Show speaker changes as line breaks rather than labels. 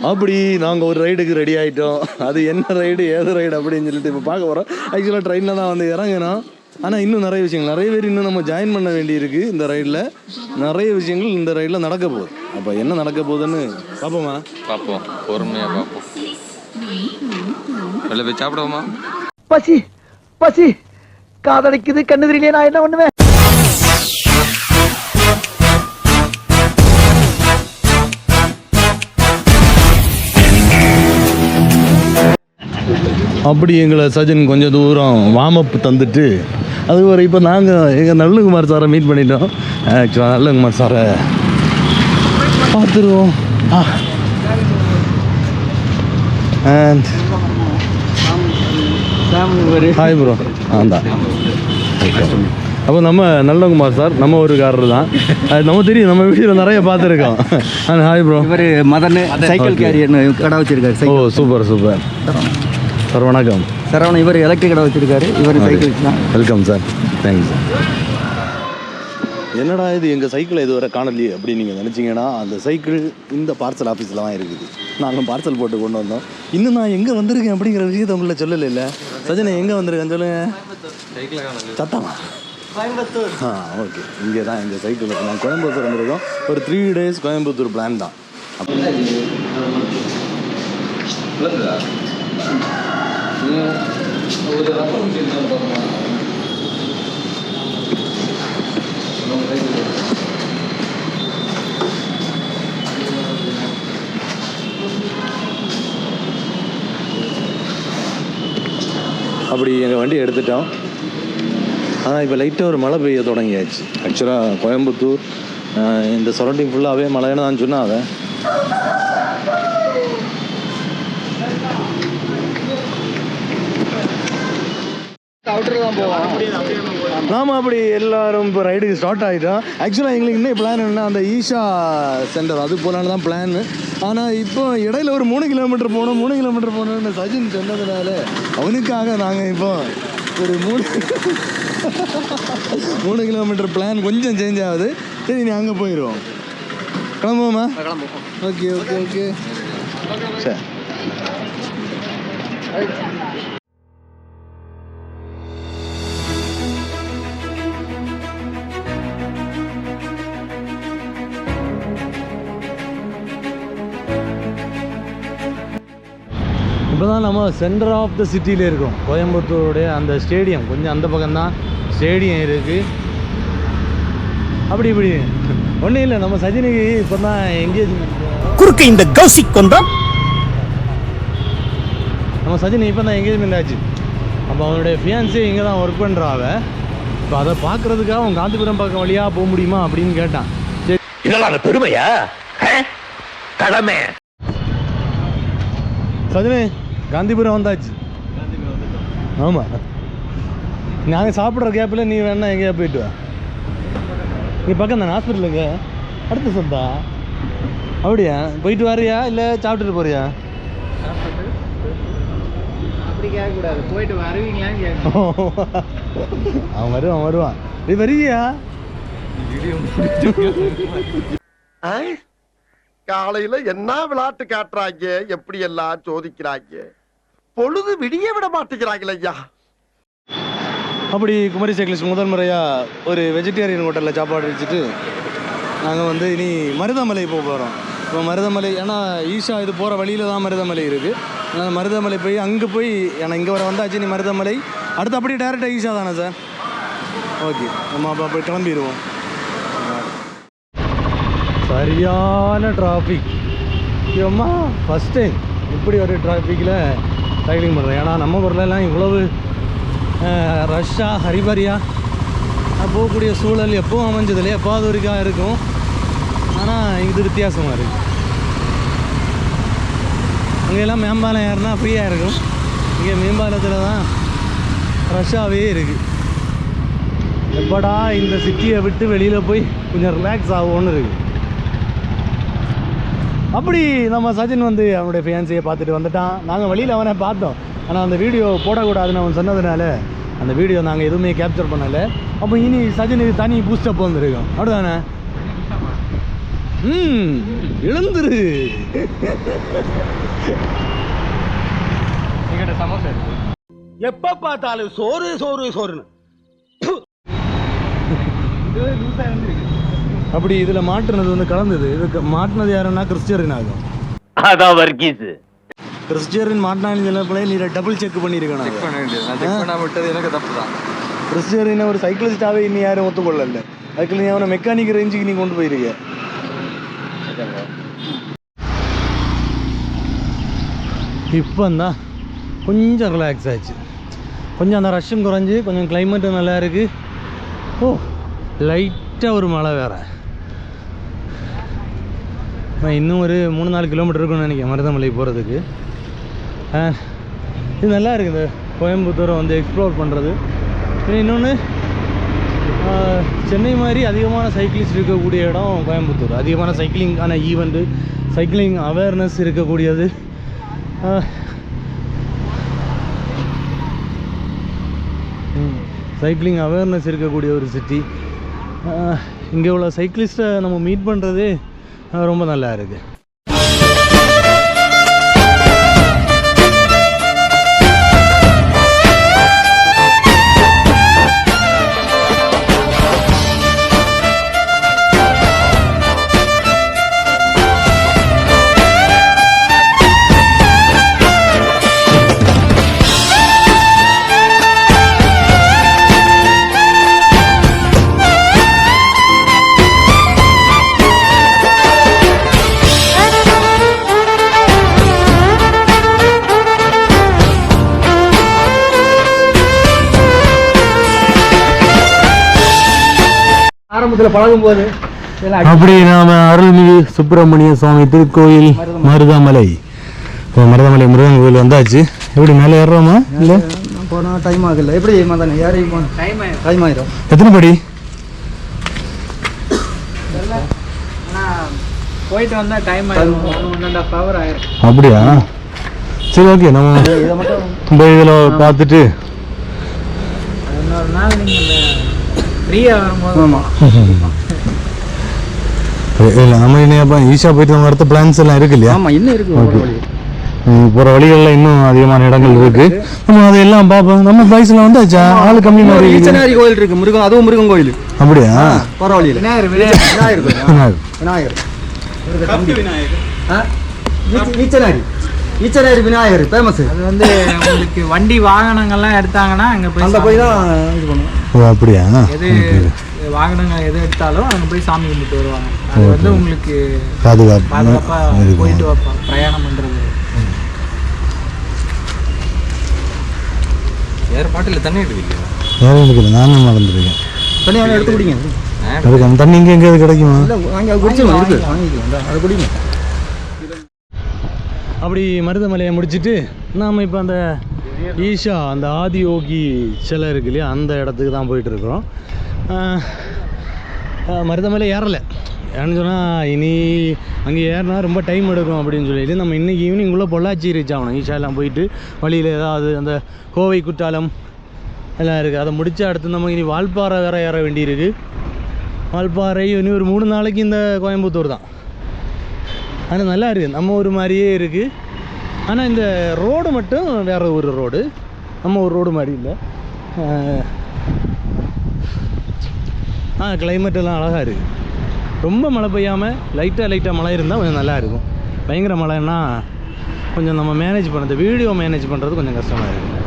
அப்படி நாங்கள் ஒரு ரைடுக்கு ரெடி ஆகிட்டோம். அது என்ன ரைடு ஏது ரைடு அப்படின்னு சொல்லிட்டு இப்போ பார்க்க போகிறோம். ஆக்சுவலாக ட்ரெயினில் தான் வந்து இறங்கணும். ஆனால் இன்னும் நிறைய விஷயங்கள், நிறைய பேர் இன்னும் நம்ம ஜாயின் பண்ண வேண்டியிருக்கு. இந்த ரைடில் நிறைய விஷயங்கள் இந்த ரைடில் நடக்க போகுது. அப்போ என்ன நடக்க போகுதுன்னு பார்ப்போமா?
பார்ப்போம், பொறுமையாக பார்ப்போம். வெளில போய் சாப்பிடுவோமா?
பசி பசி காதடிக்குது, கண்ணு தெரியலையே, நான் என்ன பண்ணுவேன்?
அப்படி எங்களை சஜன் கொஞ்சம் தூரம் வார்ம் அப் தந்துட்டு அது வரை இப்போ நாங்கள் எங்கள் நல்லகுமார் சாரை மீட் பண்ணிட்டோம். ஆக்சுவலாக நல்லகுமார் சாரை பார்த்துருவோம். And hi bro. தான் அப்போ நம்ம நல்லகுமார் சார் நம்ம ஒரு காரர் தான், அது நம்ம தெரியும், நம்ம வீடியோவில் நிறைய பார்த்துருக்கோம். Hi bro.
இவர் மதன் சைக்கிள் கேரியர் கடை வச்சிருக்காரு.
ஓ சூப்பர் சூப்பர் சார். வணக்கம்
சரவணன். இவர் எலக்ட்ரிக் கடை வச்சிருக்காரு. இவர் சைக்கிள் தான்.
Welcome sir. Thank you sir. என்னடா இது எங்கள் சைக்கிளை இதுவரை காணலையே அப்படின்னு நீங்கள் நினச்சிங்கன்னா, அந்த சைக்கிள் இந்த பார்சல் ஆஃபீஸில் தான் இருக்குது. நாங்கள் பார்சல் போட்டு கொண்டு வந்தோம். இன்னும் நான் எங்கே வந்திருக்கேன் அப்படிங்கிற விஷயத்தை உங்களை சொல்லலை. இல்லை சஜனை எங்கே வந்திருக்கேன்னு சொல்லுங்கள். சத்தமா? கோயம்புத்தூர். ஓகே, இங்கே தான் எங்கள் சைக்கிள். நான் கோயம்புத்தூர் வந்திருக்கோம். ஒரு 3 days கோயம்புத்தூர் பிளான் தான். அப்படி எங்கள் வண்டி எடுத்துட்டோம். ஆனால் இப்போ லைட்டாக ஒரு மழை பெய்ய தொடங்கியாச்சு. ஆக்சுவலாக கோயம்புத்தூர் இந்த சரௌண்டிங் ஃபுல்லாகவே மழைன்னு தான் சொன்னால் அதை நாம அப்படி எல்லாரும் இப்போ ரைடுக்கு ஸ்டார்ட் ஆகிட்டோம். ஆக்சுவலாக எங்களுக்கு இன்னும் பிளான் என்னன்னா, அந்த ஈஷா சென்டர் அது போகலான்னு தான் பிளான். ஆனால் இப்போ இடையில ஒரு 3 கிலோமீட்டர் போகணும்னு சஜின் சொன்னதுனால அவனுக்காக நாங்கள் இப்போ ஒரு 3 கிலோமீட்டர் பிளான் கொஞ்சம் சேஞ்ச் ஆகுது. சரி, நீ அங்கே போயிடுவோம். கிளம்புவோமா? ஓகே ஓகே ஓகே சரி. இப்போ தான் நம்ம சென்டர் ஆஃப் த சிட்டியில் இருக்கோம். கோயம்புத்தூருடைய அந்த ஸ்டேடியம் கொஞ்சம் அந்த பக்கம்தான் ஸ்டேடியம் இருக்குது. அப்படி இப்படி ஒன்றும் இல்லை, நம்ம சஜினிக்கு இப்போ தான் எங்கேஜ்மெண்ட்
குறுக்க இந்த கௌசிக் கொண்டோம்.
நம்ம சஜினி இப்போ தான் எங்கேஜ்மெண்ட் ஆச்சு. அப்போ அவனுடைய ஃபியான்ஸே இங்கே தான் ஒர்க் பண்ணுறாவ. இப்போ அதை பார்க்குறதுக்காக அவன் காந்திபுரம் பக்கம் வழியாக போக முடியுமா அப்படின்னு கேட்டான். சரி,
இதெல்லாம் பெருமையா? கடமை.
சஜினி காந்திபுரம் வந்தாச்சு. ஆமாம், நாங்கள் சாப்பிட்ற கேப்பில் நீ வேணா எங்கேயா போயிட்டு வா. நீ பக்கம் தானே ஹாஸ்பிட்டலுக்கு அடுத்த சொந்தா? அப்படியா? போயிட்டு வரியா இல்லை சாப்பிட்டுட்டு போறியா?
அப்படி கேட்கக்கூடாது, போயிட்டு வருவீங்களான்னு கேட்க.
அவன் வருவான். நீ வரியா?
காலையில என்ன விளையாட்டு காட்டுறாங்க, எப்படி எல்லாம் சோதிக்கிறாங்க, பொழுது விடிய விட மாட்டேங்கிறாங்களே ஐயா.
அப்படி குமரி சைக்கிள்ஸ் முதல் முறையாக ஒரு வெஜிடேரியன் ஹோட்டலில் சாப்பாடு வச்சுட்டு நாங்கள் வந்து இனி மருதமலை போக போகிறோம். இப்போ மருதமலை, ஏன்னா ஈஷா இது போகிற வழியில் தான் மருதமலை இருக்குது. அதனால் மருதமலை போய் அங்கே போய், ஏன்னா இங்கே வர வந்தாச்சு, நீ மருதமலை அடுத்து அப்படியே டேரெக்டாக ஈஷா தானே சார்? ஓகே, நம்ம அப்போ அப்படி கிளம்பிடுவோம். சரியான டிராஃபிக். ஐயோம்மா, ஃபஸ்ட் டைம் இப்படி ஒரு டிராஃபிக்கில் சைக்கிளிங் பண்ணுறேன். ஏன்னா நம்ம ஊர்லலாம் இவ்வளவு ரஷ்ஷாக ஹரிபரியாக போகக்கூடிய சூழல் எப்பவும் அமைஞ்சதில்லையே, எப்பாவது ஒருக்காக இருக்கும். ஆனால் இது வித்தியாசமாக இருக்குது. அங்கெல்லாம் மேம்பாலம் ஏறினா ஃப்ரீயாக இருக்கும், இங்கே மேம்பாலத்தில் தான் ரஷ்ஷாகவே இருக்குது. எப்படா இந்த சிட்டியை விட்டு வெளியில் போய் கொஞ்சம் ரிலாக்ஸ் ஆகும்னு இருக்குது. அப்படி நம்ம சஜின் வந்து அவனுடைய ஃபியான்ஸையை பார்த்துட்டு வந்துட்டான். நாங்கள் வழியில் அவனை பார்த்தோம், ஆனால் அந்த வீடியோ போடக்கூடாதுன்னு அவன் சொன்னதுனால அந்த வீடியோ நாங்கள் எதுவுமே கேப்சர் பண்ணலை. அப்போ இனி சஜினுக்கு தனி பூஸ்டப் வந்துருக்கோம். அப்படிதானே? இழந்துரு.
எங்கிட்ட சமோசா இருக்கு.
எப்ப பார்த்தாலும் சோறு சோறு சோறுன்னு.
அப்படி இதில் மாட்டுனது வந்து கலந்தது. இதுக்கு மாட்டினது யாருன்னா கிறிஸ்டியரின் ஆகும்.
அதான் வர்க்கீஸ்.
கிறிஸ்டியரின் மாட்டினாலும் சில பிள்ளை நீ டபுள் செக் பண்ணியிருக்கணும்.
செக் பண்ண வேண்டியது. நான் செக் பண்ணாம விட்டது எனக்கு தப்பு தான்.
கிறிஸ்டியரின் ஒரு சைக்கிளிஸ்டாகவே இன்னும் யாரும் ஒத்துக்கொள்ளல. அதுக்கு நீ அவனை மெக்கானிக் ரேஞ்சுக்கு நீ கொண்டு போயிருக்க. இப்போ தான் கொஞ்சம் ரிலாக்ஸ் ஆச்சு. கொஞ்சம் அந்த ரஷ்ஷும் குறைஞ்சி கொஞ்சம் கிளைமேட்டும் நல்லா இருக்குது. ஓ லைட்டாக ஒரு மழை வேறு. இன்னும் ஒரு 3-4 கிலோமீட்டர் இருக்குன்னு நினைக்கிறேன் மருதமலை போகிறதுக்கு. இது நல்லா இருக்குது கோயம்புத்தூரை வந்து எக்ஸ்ப்ளோர் பண்ணுறது. இன்னொன்று சென்னை மாதிரி அதிகமான சைக்கிளிஸ்ட் இருக்கக்கூடிய இடம் கோயம்புத்தூர். அதிகமான சைக்கிளிங்கான ஈவெண்ட்டு, சைக்கிளிங் அவேர்னஸ் இருக்கக்கூடியது. சைக்கிளிங் அவேர்னஸ் இருக்கக்கூடிய ஒரு சிட்டி. இங்கே உள்ள சைக்கிளிஸ்ட்டை நம்ம மீட் பண்ணுறதே ரொம்ப நல்லா இருக்குது.
ஆரம்பத்தில் பழகும் போது
அப்படி நாம் அருள்மிகு சுப்பிரமணிய சுவாமி திருக்கோயில் மருதமலை. இப்போ மருதமலை முருகன் கோயில் வந்தாச்சு. எப்படி மேலே ஏறுறோமா? இல்லை
போனால் டைம் ஆகல. எப்படி தானே யாரையும் போகணும் டைம் ஆயிரும்.
எத்தனை படி?
போயிட்டு வந்தால் டைம் ஆயிடும். 1.5 hour ஆயிரும்.
அப்படியா? சரி ஓகே, நம்ம
இதை மட்டும்
போய் இதில் பார்த்துட்டு
இன்னொரு நாள் நீங்கள் ஃப்ரீயாக வரும்போது
ஆமாம்
இல்லை நம்ம இன்னும் ஈஷா போயிட்டு நம்ம அடுத்த பிளான்ஸ் எல்லாம் இருக்கு இல்லையா?
ஆமாம் இன்னும் இருக்கு.
போகிற வழிகளில் இன்னும் அதிகமான இடங்கள் இருக்கு. நம்ம அதையெல்லாம் பார்ப்போம். நம்ம பிரைஸ்ல வந்தாச்சா ஆளு கம்மி மாதிரி.
ஈச்சனாரி கோயில் இருக்கு, முருகன், அதுவும் முருகன் கோயில்.
அப்படியா?
பரவாயில்ல. விநாயகர் விநாயகர் விநாயகர் ஈச்சனாரி விநாயகர் ஃபேமஸ்.
அது வந்து உங்களுக்கு வண்டி வாகனங்கள்லாம் எடுத்தாங்கன்னா அங்கே போய்
அங்கே போய் தான் இது பண்ணுவோம்.
ஓ அப்படியா?
எது வாகனங்கள் எது எடுத்தாலும் அங்கே போய் சாமி கும்பிட்டு வருவாங்க. அது வந்து உங்களுக்கு பாதுகாப்பாக போயிட்டு வைப்பாங்க பிரயாணம் பண்ணுறது.
வேறு பாட்டில் தண்ணி எடுக்கல.
வேறு எடுக்கல, நானும் மறந்துருக்கேன்.
தனியாக எடுத்து குடிங்க.
அதுக்கு அந்த தண்ணி இங்கே எங்கேயாவது கிடைக்குமா?
இல்லை வாங்கி குடிச்சுமா இருக்கு, வாங்கிக்கலாம், அதை குடிங்க.
அப்படி மருதமலையை முடிச்சுட்டு நாம் இப்போ அந்த ஈஷா அந்த ஆதியோகி சிலை இருக்கு இல்லையா, அந்த இடத்துக்கு தான் போயிட்டுருக்குறோம். மருதமலை ஏறலை. ஏன்னு சொன்னால் இனி அங்கே ஏறினா ரொம்ப டைம் எடுக்கும் அப்படின்னு சொல்லிட்டு நம்ம இன்றைக்கி ஈவினிங்குள்ளே பொள்ளாச்சி ரீச் ஆகணும். ஈஷாலாம் போயிட்டு வழியில் ஏதாவது அந்த கோவை குற்றாலம் எல்லாம் இருக்குது, அதை முடித்து அடுத்து நம்ம இனி வால்பாறை வேறு ஏற வேண்டியிருக்கு. வால்பாறை இனி ஒரு 3 நாளைக்கு இந்த கோயம்புத்தூர் தான். ஆனால் நல்லா இருக்குது, நம்ம ஒரு மாதிரியே இருக்குது. ஆனால் இந்த ரோடு மட்டும் வேறு ஒரு ரோடு, நம்ம ஒரு ரோடு மாதிரி இல்லை. கிளைமேட் எல்லாம் அழகாக இருக்குது. ரொம்ப மழை பெய்யாமல் லைட்டாக மழை இருந்தால் கொஞ்சம் நல்லா இருக்கும். பயங்கர மழைன்னா கொஞ்சம் நம்ம மேனேஜ் பண்ணுறது, வீடியோ மேனேஜ் பண்ணுறது கொஞ்சம் கஷ்டமாக இருக்குது.